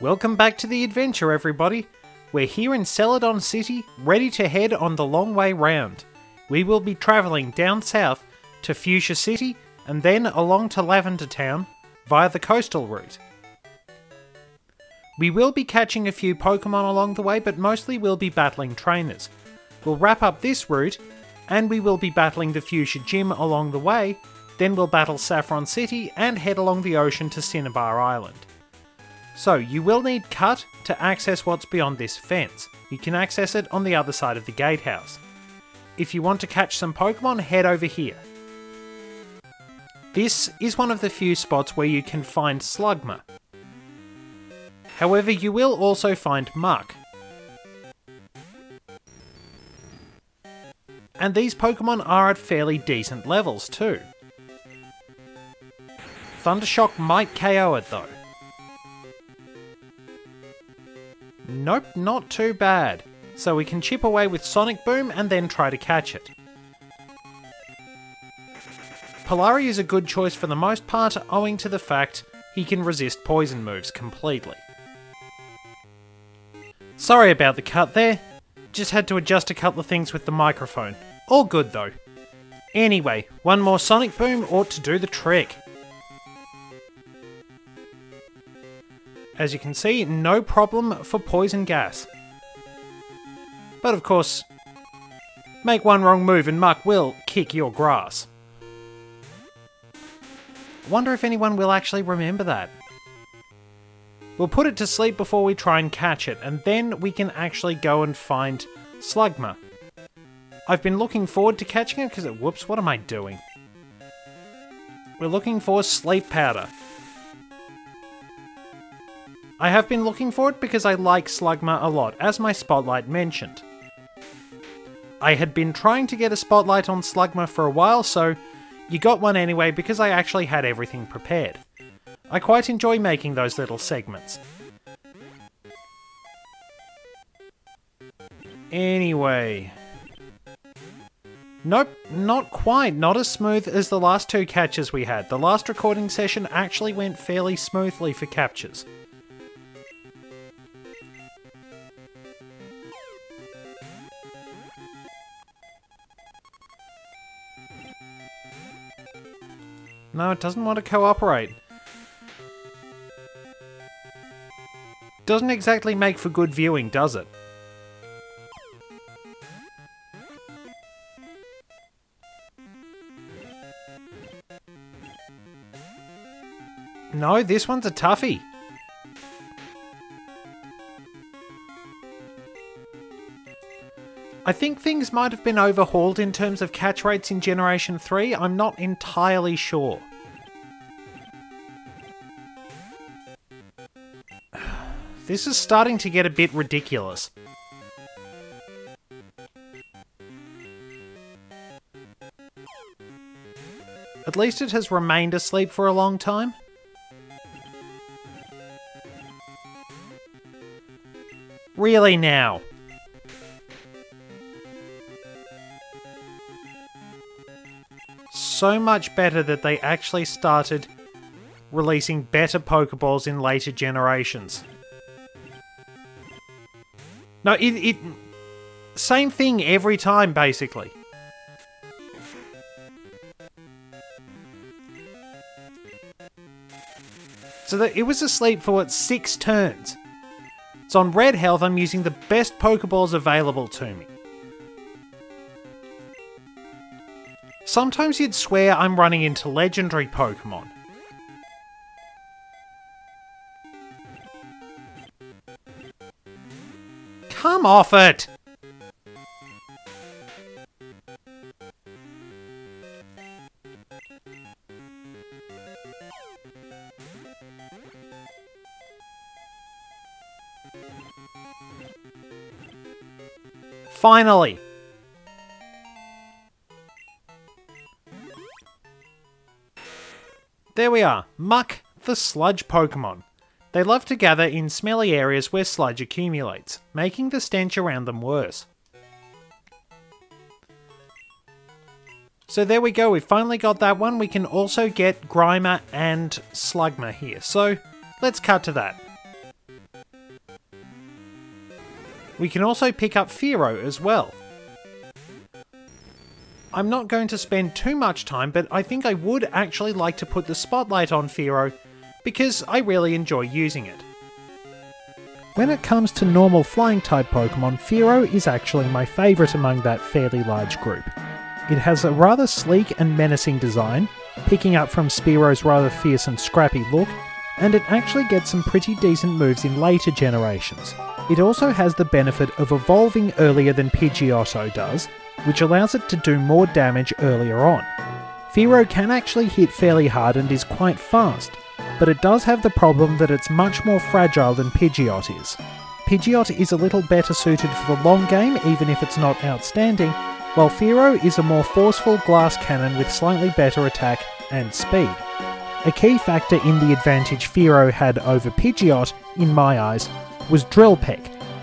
Welcome back to the adventure, everybody. We're here in Celadon City, ready to head on the long way round. We will be travelling down south to Fuchsia City and then along to Lavender Town via the coastal route. We will be catching a few Pokemon along the way, but mostly we'll be battling trainers. We'll wrap up this route, and we will be battling the Fuchsia Gym along the way, then we'll battle Saffron City and head along the ocean to Cinnabar Island. So, you will need Cut to access what's beyond this fence. You can access it on the other side of the gatehouse. If you want to catch some Pokemon, head over here. This is one of the few spots where you can find Slugma. However, you will also find Muck. And these Pokemon are at fairly decent levels too. Thundershock might KO it though. Nope, not too bad. So we can chip away with Sonic Boom and then try to catch it. Polari is a good choice for the most part, owing to the fact he can resist poison moves completely. Sorry about the cut there. Just had to adjust a couple of things with the microphone. All good though. Anyway, one more Sonic Boom ought to do the trick. As you can see, no problem for Poison Gas. But of course, make one wrong move and Muck will kick your grass. Wonder if anyone will actually remember that. We'll put it to sleep before we try and catch it, and then we can actually go and find Slugma. I've been looking forward to catching it because whoops, what am I doing? We're looking for Sleep Powder. I have been looking for it because I like Slugma a lot, as my Spotlight mentioned. I had been trying to get a Spotlight on Slugma for a while, so you got one anyway because I actually had everything prepared. I quite enjoy making those little segments. Anyway... Nope, not quite. Not as smooth as the last two catches we had. The last recording session actually went fairly smoothly for captures. No, it doesn't want to cooperate. Doesn't exactly make for good viewing, does it? No, this one's a toughie. I think things might have been overhauled in terms of catch rates in Generation 3, I'm not entirely sure. This is starting to get a bit ridiculous. At least it has remained asleep for a long time. Really now? So much better that they actually started releasing better Pokeballs in later generations. No, same thing every time, basically. So that it was asleep for, what, 6 turns? So on Red Health, I'm using the best Pokeballs available to me. Sometimes you'd swear I'm running into legendary Pokemon. Come off it! Finally! There we are, Muck, the sludge Pokemon. They love to gather in smelly areas where sludge accumulates, making the stench around them worse. So there we go, we finally got that one. We can also get Grimer and Slugma here, so let's cut to that. We can also pick up Fearow as well. I'm not going to spend too much time, but I think I would actually like to put the spotlight on Fearow because I really enjoy using it. When it comes to normal flying type Pokemon, Fearow is actually my favourite among that fairly large group. It has a rather sleek and menacing design, picking up from Spearow's rather fierce and scrappy look, and it actually gets some pretty decent moves in later generations. It also has the benefit of evolving earlier than Pidgeotto does, which allows it to do more damage earlier on. Fearow can actually hit fairly hard and is quite fast, but it does have the problem that it's much more fragile than Pidgeot is. Pidgeot is a little better suited for the long game, even if it's not outstanding, while Fearow is a more forceful glass cannon with slightly better attack and speed. A key factor in the advantage Fearow had over Pidgeot, in my eyes, was Drill Peck,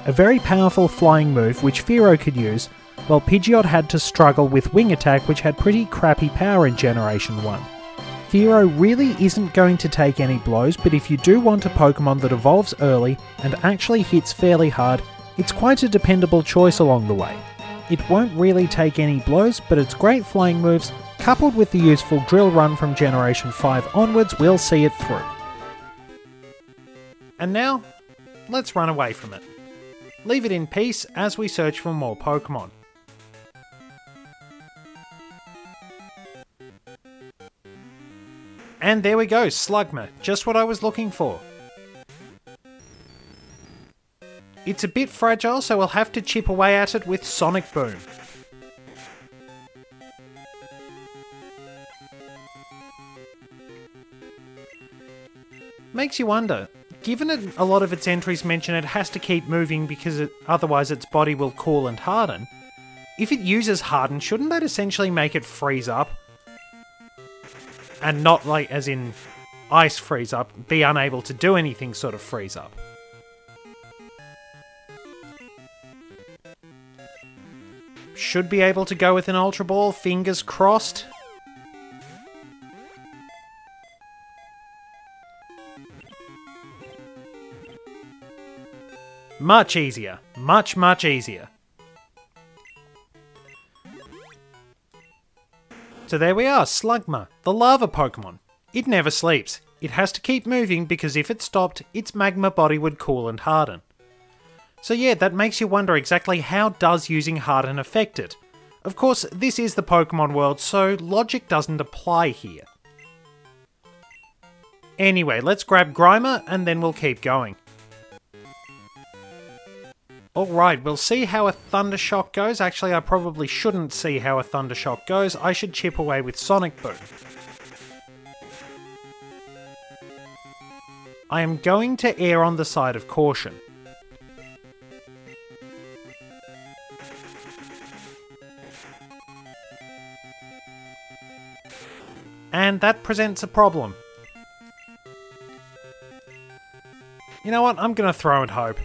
a very powerful flying move which Fearow could use, while Pidgeot had to struggle with Wing Attack, which had pretty crappy power in Generation 1. Fearow really isn't going to take any blows, but if you do want a Pokemon that evolves early and actually hits fairly hard, it's quite a dependable choice along the way. It won't really take any blows, but its great flying moves, coupled with the useful Drill Run from Generation 5 onwards, will see it through. And now, let's run away from it. Leave it in peace as we search for more Pokemon. And there we go, Slugma, just what I was looking for. It's a bit fragile, so we'll have to chip away at it with Sonic Boom. Makes you wonder, given a lot of its entries mention it has to keep moving because otherwise its body will cool and harden, if it uses Harden, shouldn't that essentially make it freeze up? And not like, as in, ice freeze up, be unable to do anything sort of freeze up. Should be able to go with an Ultra Ball, fingers crossed. Much easier. Much, much easier. So there we are, Slugma, the lava Pokemon. It never sleeps. It has to keep moving because if it stopped, its magma body would cool and harden. So yeah, that makes you wonder exactly how does using Harden affect it. Of course, this is the Pokemon world, so logic doesn't apply here. Anyway, let's grab Grimer and then we'll keep going. Alright, we'll see how a Thunder Shock goes. Actually, I probably shouldn't see how a Thunder Shock goes. I should chip away with Sonic Boom. I am going to err on the side of caution. And that presents a problem. You know what? I'm going to throw and hope.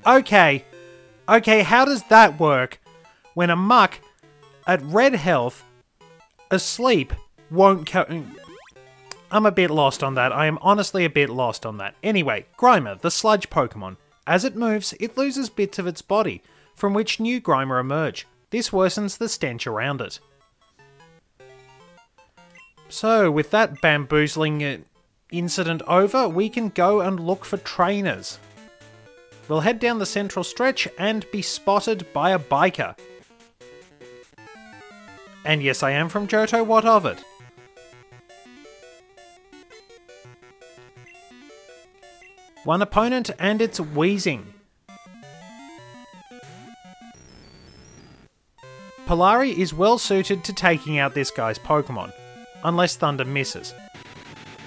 Okay, how does that work when a muck at red health, asleep, won't I'm a bit lost on that. I am honestly a bit lost on that. Anyway, Grimer, the sludge Pokemon. As it moves, it loses bits of its body, from which new Grimer emerge. This worsens the stench around it. So, with that bamboozling incident over, we can go and look for trainers. We'll head down the central stretch and be spotted by a biker. And yes, I am from Johto, what of it? One opponent and it's wheezing. Polari is well suited to taking out this guy's Pokemon, unless Thunder misses.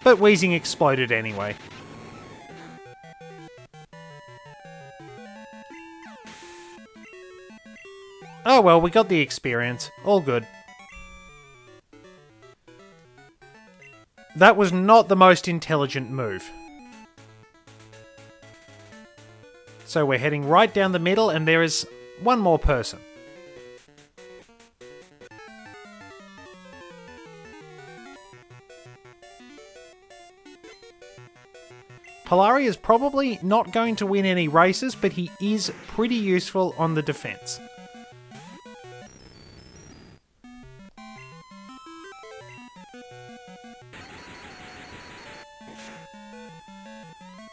But Wheezing exploded anyway. Oh well, we got the experience. All good. That was not the most intelligent move. So we're heading right down the middle and there is one more person. Polari is probably not going to win any races, but he is pretty useful on the defense.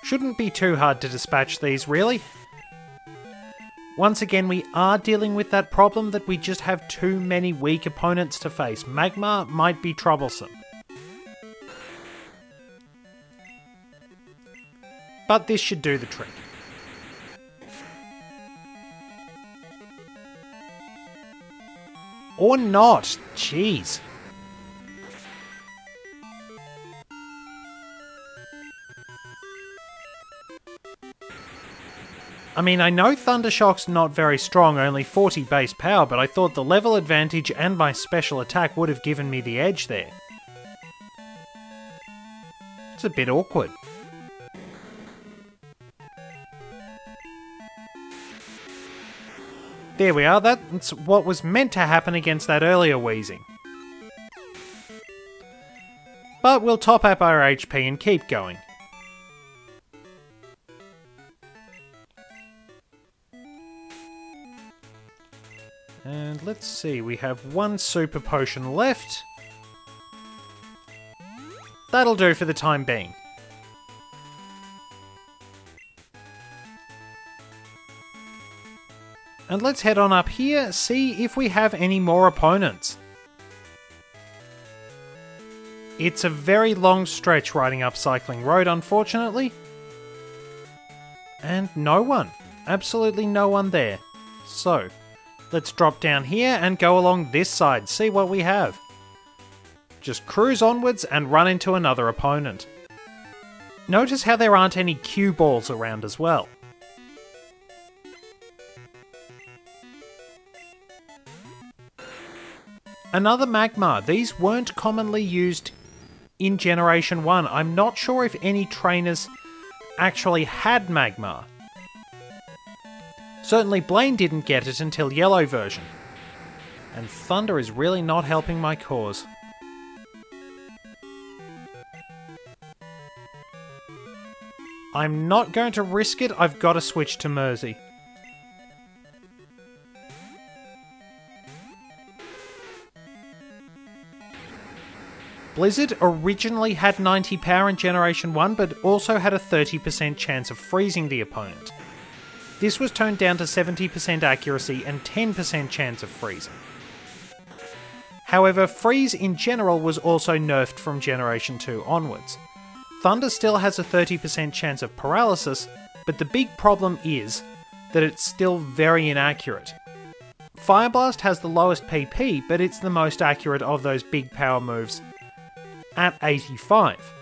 Shouldn't be too hard to dispatch these, really. Once again, we are dealing with that problem that we just have too many weak opponents to face. Magmar might be troublesome. But this should do the trick. Or not. Jeez. I mean, I know Thundershock's not very strong, only 40 base power, but I thought the level advantage and my special attack would have given me the edge there. It's a bit awkward. There we are, that's what was meant to happen against that earlier wheezing. But we'll top up our HP and keep going. And let's see, we have one super potion left. That'll do for the time being. And let's head on up here, see if we have any more opponents. It's a very long stretch riding up Cycling Road, unfortunately. And no one. Absolutely no one there. So, let's drop down here and go along this side, see what we have. Just cruise onwards and run into another opponent. Notice how there aren't any cue balls around as well. Another Magmar. These weren't commonly used in Generation 1. I'm not sure if any trainers actually had Magmar. Certainly Blaine didn't get it until Yellow version. And Thunder is really not helping my cause. I'm not going to risk it, I've got to switch to Mersey. Blizzard originally had 90 power in Generation 1, but also had a 30% chance of freezing the opponent. This was toned down to 70% accuracy and 10% chance of freezing. However, freeze in general was also nerfed from Generation 2 onwards. Thunder still has a 30% chance of paralysis, but the big problem is that it's still very inaccurate. Fire Blast has the lowest PP, but it's the most accurate of those big power moves at 85.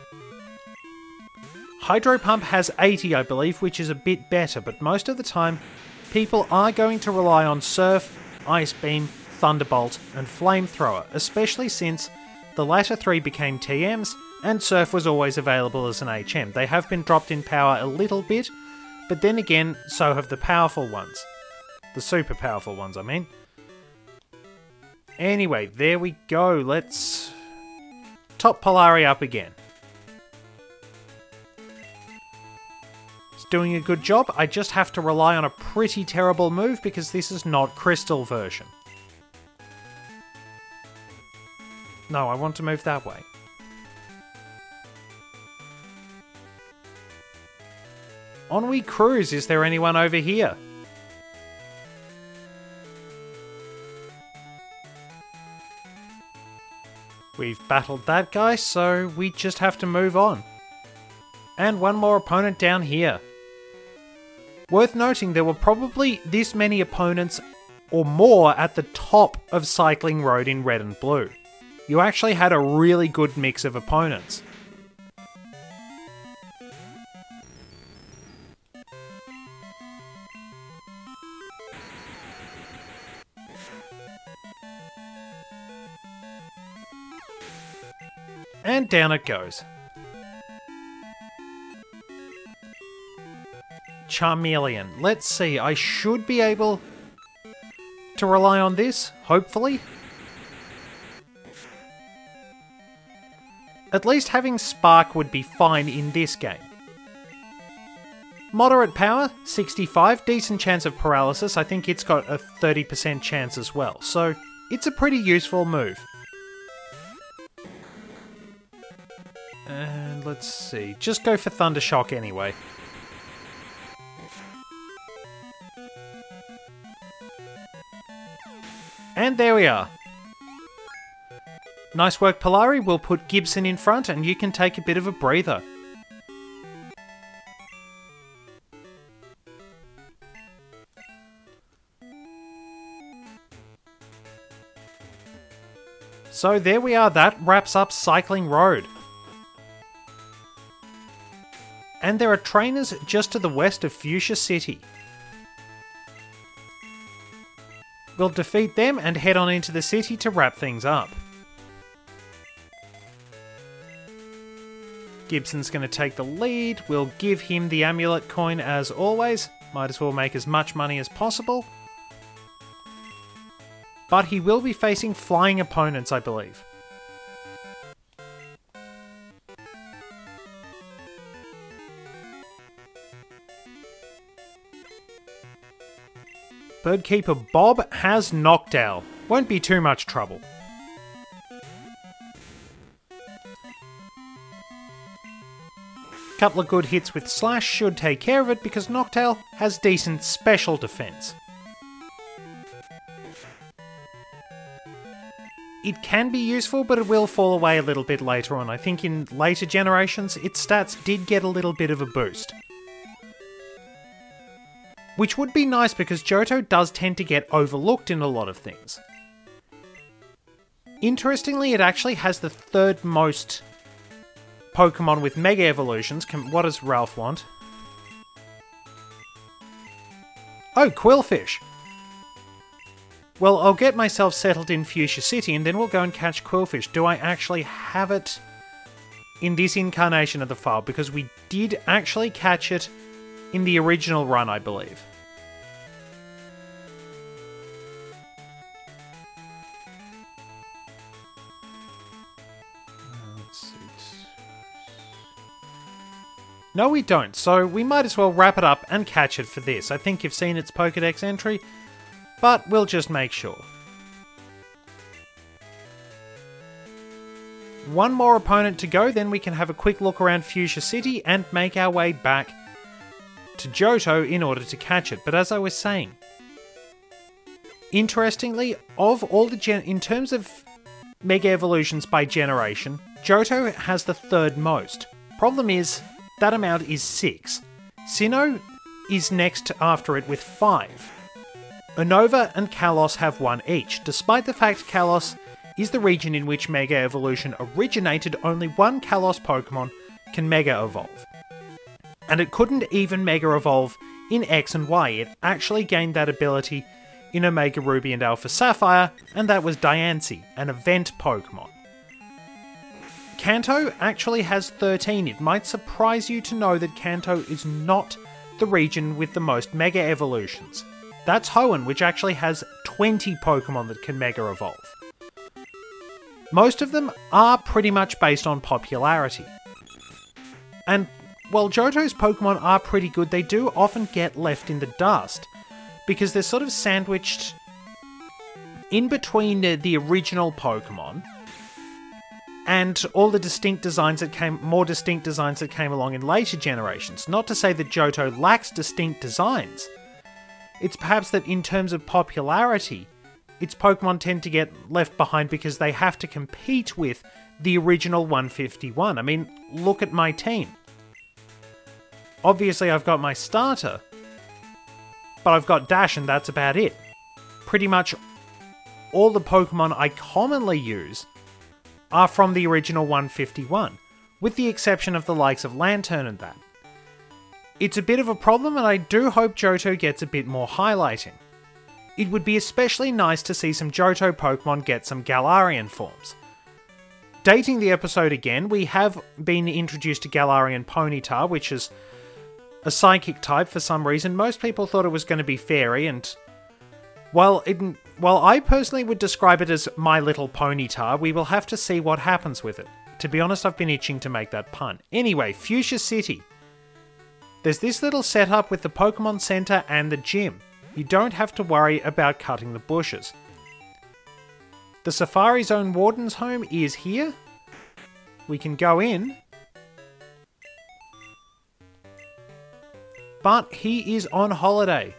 Hydro Pump has 80, I believe, which is a bit better, but most of the time, people are going to rely on Surf, Ice Beam, Thunderbolt, and Flamethrower, especially since the latter three became TMs, and Surf was always available as an HM. They have been dropped in power a little bit, but then again, so have the powerful ones. The super powerful ones, I mean. Anyway, there we go, let's top Polari up again. It's doing a good job. I just have to rely on a pretty terrible move because this is not Crystal version. No, I want to move that way. On we cruise. Is there anyone over here? We've battled that guy, so we just have to move on. And one more opponent down here. Worth noting, there were probably this many opponents or more at the top of Cycling Road in Red and Blue. You actually had a really good mix of opponents. And down it goes. Charmeleon. Let's see, I should be able to rely on this, hopefully. At least having Spark would be fine in this game. Moderate power, 65, decent chance of paralysis. I think it's got a 30% chance as well, so it's a pretty useful move. And let's see, just go for Thunder Shock anyway. And there we are. Nice work, Polari. We'll put Gibson in front and you can take a bit of a breather. So there we are, that wraps up Cycling Road. And there are trainers just to the west of Fuchsia City. We'll defeat them and head on into the city to wrap things up. Gibson's going to take the lead. We'll give him the amulet coin as always. Might as well make as much money as possible. But he will be facing flying opponents, I believe. Birdkeeper Bob has Knockdown. Won't be too much trouble. Couple of good hits with Slash should take care of it because Noctowl has decent special defense. It can be useful, but it will fall away a little bit later on. I think in later generations, its stats did get a little bit of a boost. Which would be nice because Johto does tend to get overlooked in a lot of things. Interestingly, it actually has the third most Pokemon with Mega Evolutions. What does Ralph want? Oh, Quillfish! Well, I'll get myself settled in Fuchsia City and then we'll go and catch Quillfish. Do I actually have it in this incarnation of the file? Because we did actually catch it in the original run, I believe. No, we don't, so we might as well wrap it up and catch it for this. I think you've seen its Pokédex entry, but we'll just make sure. One more opponent to go, then we can have a quick look around Fuchsia City and make our way back to Johto in order to catch it. But as I was saying, interestingly, of all the in terms of Mega Evolutions by generation, Johto has the third most. Problem is, that amount is 6. Sinnoh is next after it with 5. Unova and Kalos have 1 each. Despite the fact Kalos is the region in which Mega Evolution originated, only one Kalos Pokemon can Mega Evolve. And it couldn't even Mega Evolve in X and Y. It actually gained that ability in Omega Ruby and Alpha Sapphire, and that was Diancie, an event Pokemon. Kanto actually has 13. It might surprise you to know that Kanto is not the region with the most Mega Evolutions. That's Hoenn, which actually has 20 Pokemon that can Mega Evolve. Most of them are pretty much based on popularity. And while Johto's Pokemon are pretty good, they do often get left in the dust, because they're sort of sandwiched in between the original Pokemon and all the distinct designs that more distinct designs that came along in later generations. Not to say that Johto lacks distinct designs. It's perhaps that in terms of popularity, its Pokemon tend to get left behind because they have to compete with the original 151. I mean, look at my team. Obviously I've got my starter, but I've got Dash and that's about it. Pretty much all the Pokemon I commonly use are from the original 151, with the exception of the likes of Lantern and that. It's a bit of a problem, and I do hope Johto gets a bit more highlighting. It would be especially nice to see some Johto Pokemon get some Galarian forms. Dating the episode again, we have been introduced to Galarian Ponyta, which is a psychic type for some reason. Most people thought it was going to be fairy, and while I personally would describe it as My Little Ponyta, we will have to see what happens with it. To be honest, I've been itching to make that pun. Anyway, Fuchsia City. There's this little setup with the Pokemon Center and the gym. You don't have to worry about cutting the bushes. The Safari Zone Warden's home is here. We can go in. But he is on holiday.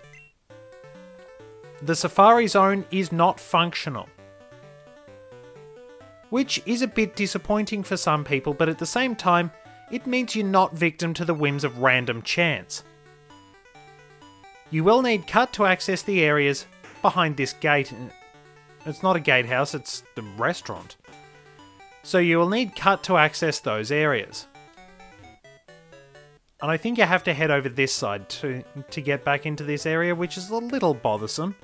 The Safari Zone is not functional. Which is a bit disappointing for some people, but at the same time, it means you're not victim to the whims of random chance. You will need cut to access the areas behind this gate. It's not a gatehouse, it's the restaurant. So you will need cut to access those areas. And I think you have to head over this side to get back into this area, which is a little bothersome.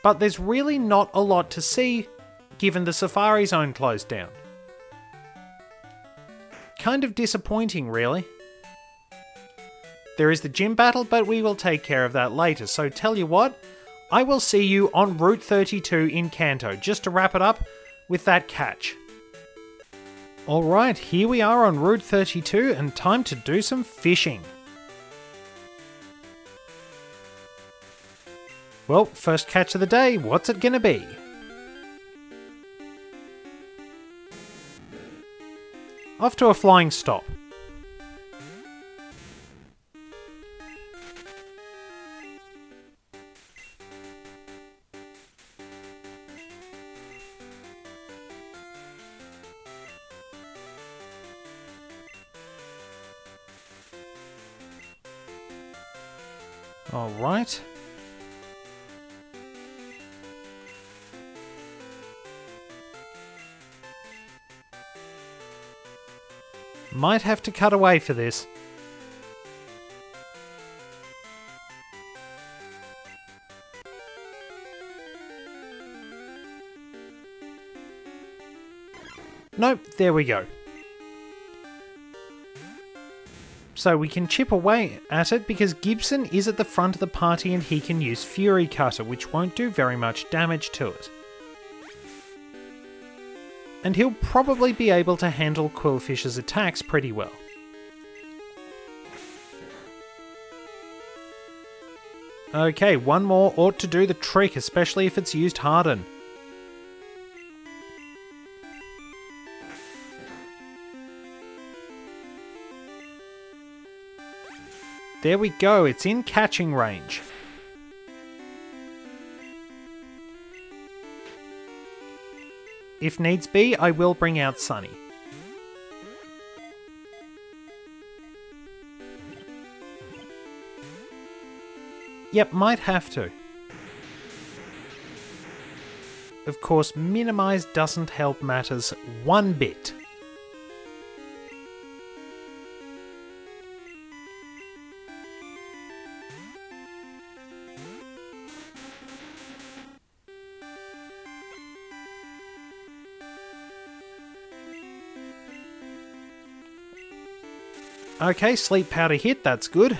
But there's really not a lot to see, given the Safari Zone closed down. Kind of disappointing, really. There is the gym battle, but we will take care of that later. So tell you what, I will see you on Route 32 in Kanto, just to wrap it up with that catch. Alright, here we are on Route 32 and time to do some fishing. Well, first catch of the day, what's it gonna be? Off to a flying stop. Alright. Might have to cut away for this. Nope, there we go. So we can chip away at it because Gibson is at the front of the party and he can use Fury Cutter, which won't do very much damage to it. And he'll probably be able to handle Quillfish's attacks pretty well. Okay, one more ought to do the trick, especially if it's used Harden. There we go, it's in catching range. If needs be, I will bring out Sunny. Yep, might have to. Of course, minimize doesn't help matters one bit. Okay, sleep powder hit, that's good.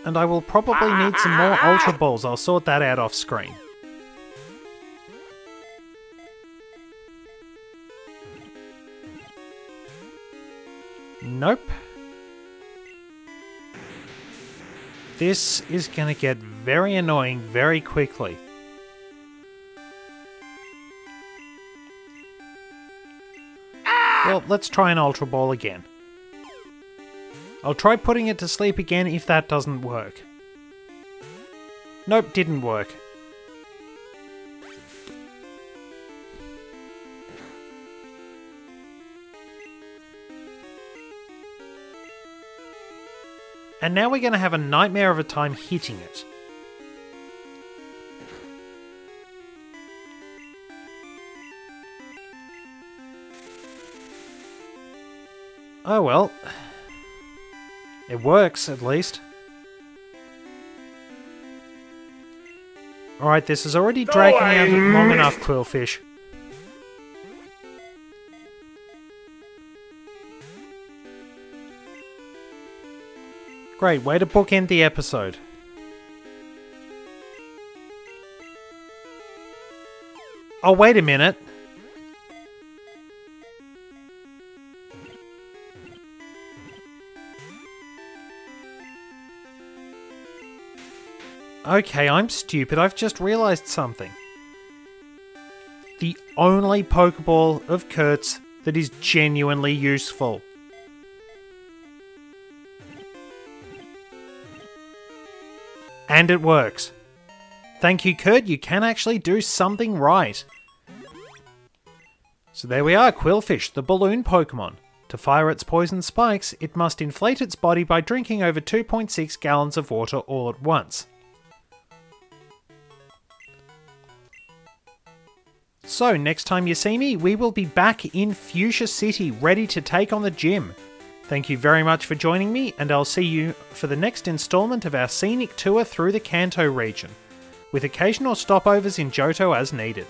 And I will probably need some more Ultra Balls, I'll sort that out off screen. Nope. This is gonna get very annoying very quickly. Well, let's try an Ultra Ball again. I'll try putting it to sleep again if that doesn't work. Nope, didn't work. And now we're going to have a nightmare of a time hitting it. Oh well. It works, at least. Alright, this is already dragging out long enough, Quillfish. Great, way to bookend the episode. Oh, wait a minute. Okay, I'm stupid. I've just realised something. The only Pokeball of Kurt's that is genuinely useful. And it works. Thank you, Kurt. You can actually do something right. So there we are, Quillfish, the balloon Pokemon. To fire its poison spikes, it must inflate its body by drinking over 2.6 gallons of water all at once. So, next time you see me, we will be back in Fuchsia City, ready to take on the gym. Thank you very much for joining me, and I'll see you for the next installment of our scenic tour through the Kanto region, with occasional stopovers in Johto as needed.